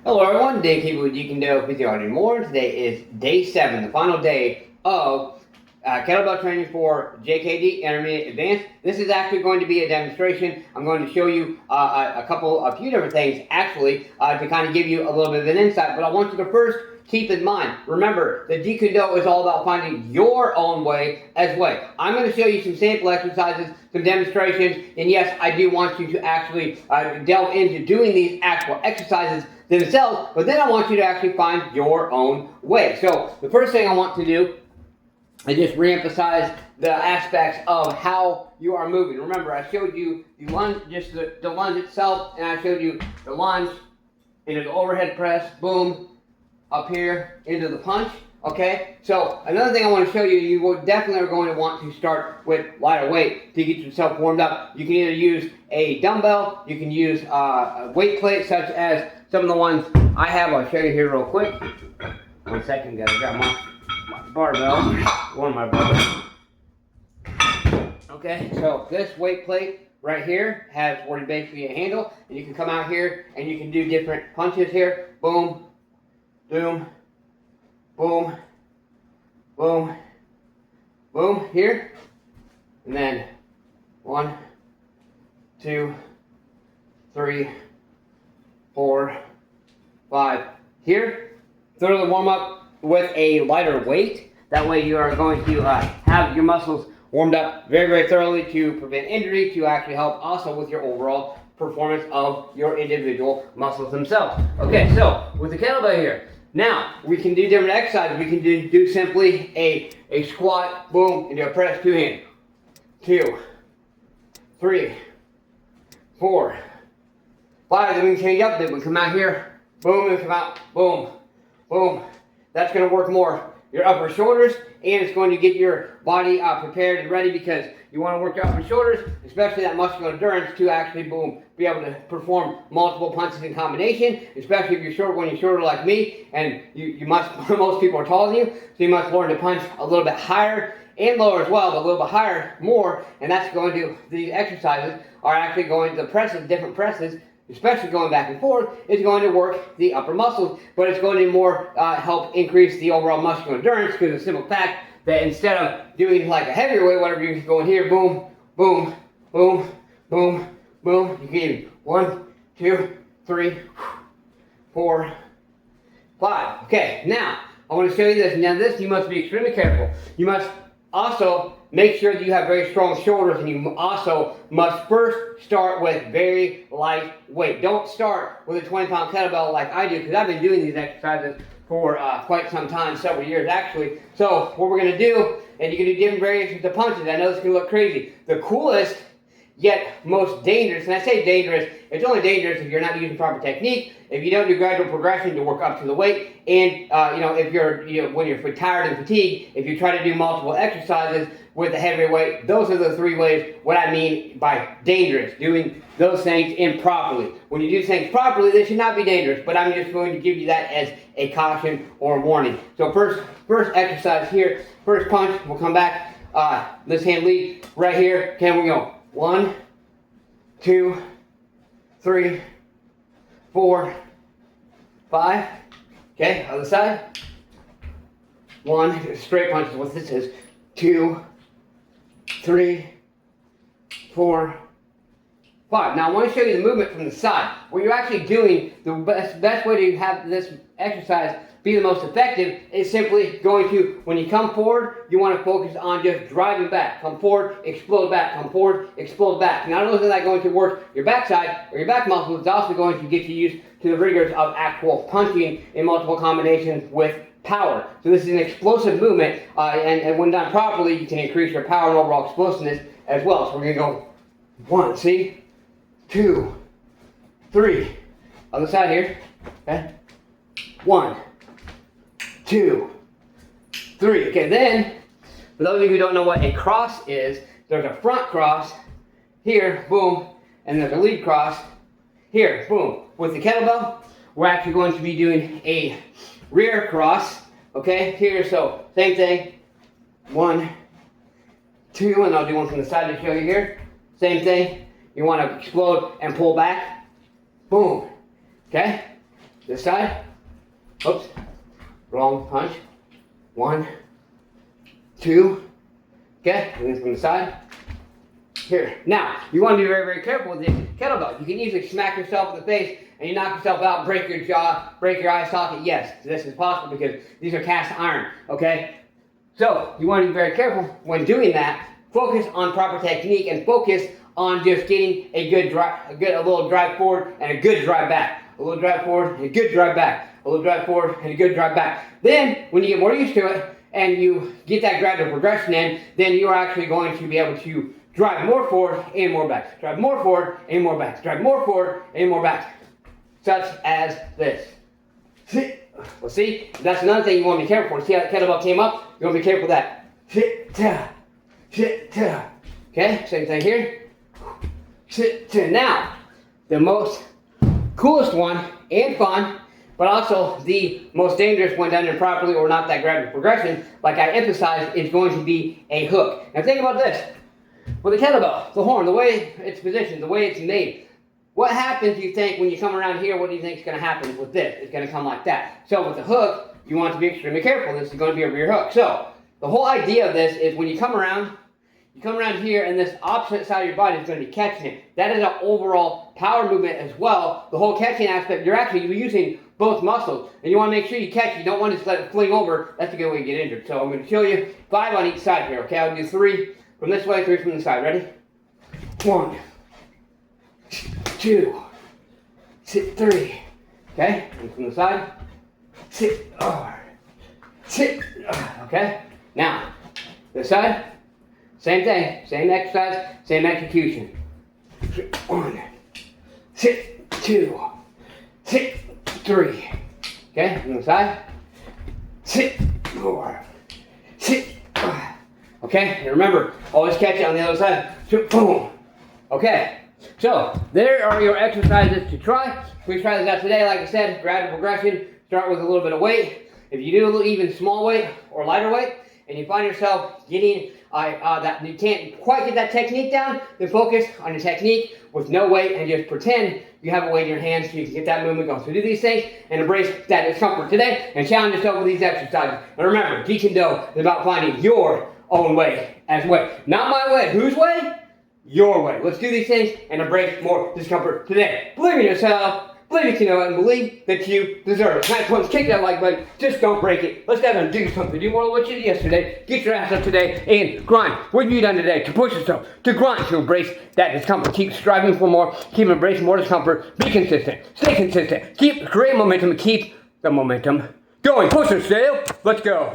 Hello everyone, JKD with Jeet with you already more. Today is day 7, the final day of kettlebell training for JKD, Intermediate Advanced. This is actually going to be a demonstration. I'm going to show you a few different things actually to kind of give you a little bit of an insight, but I want you to first keep in mind, remember, the Jeet is all about finding your own way as well. I'm going to show you some sample exercises, some demonstrations, and yes, I do want you to actually delve into doing these actual exercises themselves, but then I want you to actually find your own way. So the first thing I want to do is just reemphasize the aspects of how you are moving. Remember, I showed you the lunge, just the lunge itself, and I showed you the lunge into the overhead press, boom, up here into the punch. Okay, so another thing I want to show you, you will definitely are going to want to start with lighter weight to get yourself warmed up. You can either use a dumbbell, you can use a weight plate such as some of the ones I have. I'll show you here real quick. 1 second, guys. I got my barbell, one of my barbells. Okay, so this weight plate right here has what is basically a handle, and you can come out here and you can do different punches here. Boom, boom, boom, boom, boom, here, and then 1, 2, 3, 4, 5, here. Thoroughly warm up with a lighter weight. That way you are going to have your muscles warmed up very, very thoroughly to prevent injury, to actually help also with your overall performance of your individual muscles themselves. Okay, so with the kettlebell here, now we can do different exercises. We can do simply a squat, boom, and do a press, 2 hand. 2, 3, 4, 5. Then we can change up. Then we come out here, boom, and come out, boom, boom. That's going to work more your upper shoulders, and it's going to get your body prepared and ready, because you want to work your upper shoulders, especially that muscular endurance, to actually, boom, be able to perform multiple punches in combination, especially if you're short, when you're shorter like me, and most people are taller than you, so you must learn to punch a little bit higher and lower as well, but a little bit higher more, and that's going to, these exercises are actually going to, the presses, different presses, especially going back and forth, is going to work the upper muscles, but it's going to more help increase the overall muscular endurance, because of the simple fact that instead of doing like a heavier weight, whatever you're going here, boom, boom, boom, boom, boom, you can do 1, 2, 3, 4, 5. Okay, now I want to show you this. Now this, you must be extremely careful. You must also make sure that you have very strong shoulders, and you also must first start with very light weight. Don't start with a 20-pound kettlebell like I do, because I've been doing these exercises for quite some time, several years actually. So what we're going to do, and you can do different variations of punches. I know this can look crazy. The coolest, yet most dangerous, and I say dangerous, it's only dangerous if you're not using proper technique, if you don't do gradual progression to work up to the weight, and if you're, when you're tired and fatigued, if you try to do multiple exercises with a heavier weight. Those are the 3 ways, what I mean by dangerous, doing those things improperly. When you do things properly, they should not be dangerous, but I'm just going to give you that as a caution or a warning. So first exercise here, first punch, we'll come back, this hand lead right here. Can we go? 1, 2, 3, 4, 5. Okay, other side. 1, straight punch is what this is. 2, 3, 4, 5. Now I want to show you the movement from the side. What you're actually doing, the best way to have this exercise be the most effective is simply going to, when you come forward, you want to focus on just driving back. Come forward, explode back, come forward, explode back. Not only is that going to work your backside or your back muscles, it's also going to get you used to the rigors of actual punching in multiple combinations with power. So this is an explosive movement, and when done properly, you can increase your power and overall explosiveness as well. So we're going to go 1, see? 2, 3. Other side here. Okay? 1, 2, 3. Okay, then, for those of you who don't know what a cross is, there's a front cross here, boom, and there's a lead cross here, boom. With the kettlebell, we're actually going to be doing a rear cross, okay, here, so same thing, 1, 2, and I'll do one from the side to show you here, same thing, you want to explode and pull back, boom, okay, This side. Oops. Wrong punch. 1, 2. Okay, and then from the side. Here. Now, you want to be very, very careful with the kettlebell. You can easily smack yourself in the face and you knock yourself out, break your jaw, break your eye socket. Yes, this is possible because these are cast iron, okay? So, you want to be very careful when doing that. Focus on proper technique and focus on just getting a good drive, a little drive forward and a good drive back. A little drive forward and a good drive back. A little drive forward and a good drive back. Then, when you get more used to it and you get that gradual progression in, then you're actually going to be able to drive more forward and more back. Drive more forward and more back. Drive more forward and more back. Such as this. Well, see, that's another thing you want to be careful for. See how that kettlebell came up? You want to be careful of that. Okay, same thing here. Now, the most coolest one and fun, but also the most dangerous when done improperly or not that gradual progression, like I emphasized, is going to be a hook. Now think about this. With the kettlebell, the horn, the way it's positioned, the way it's made, what happens, you think, when you come around here, what do you think is going to happen with this? It's going to come like that. So with the hook, you want to be extremely careful. This is going to be a rear hook. So the whole idea of this is when you come around here and this opposite side of your body is going to be catching it. That is an overall power movement as well. The whole catching aspect, you're using both muscles. And you want to make sure you catch. You don't want to just let it fling over. That's a good way to get injured. So I'm going to show you 5 on each side here. Okay, I'll do 3 from this way, 3 from the side. Ready? 1, 2, 3. Okay, and from the side. Okay, now this side, same thing, same exercise, same execution. 1, 2, 3. Okay, from the side. 4. Okay, and remember, always catch it on the other side. Boom. Okay, so there are your exercises to try. Please try this out today. Like I said, gradual progression. Start with a little bit of weight. If you do a little even small weight or lighter weight, and you find yourself getting that you can't quite get that technique down, then focus on your technique with no weight and just pretend you have a weight in your hands so you can get that movement going. So do these things and embrace that discomfort today and challenge yourself with these exercises. And remember, Jeet is about finding your own way as way. Not my way. Whose way? Your way. Let's do these things and embrace more discomfort today. Believe in yourself. Believe it, you know, and believe that you deserve it. Nice ones, kick that like button. Just don't break it. Let's go and do something. Do more than what you did yesterday. Get your ass up today and grind. What have you done today to push yourself, to grind, to embrace that discomfort? Keep striving for more. Keep embracing more discomfort. Be consistent. Stay consistent. Create momentum and keep the momentum going. Push yourself. Let's go.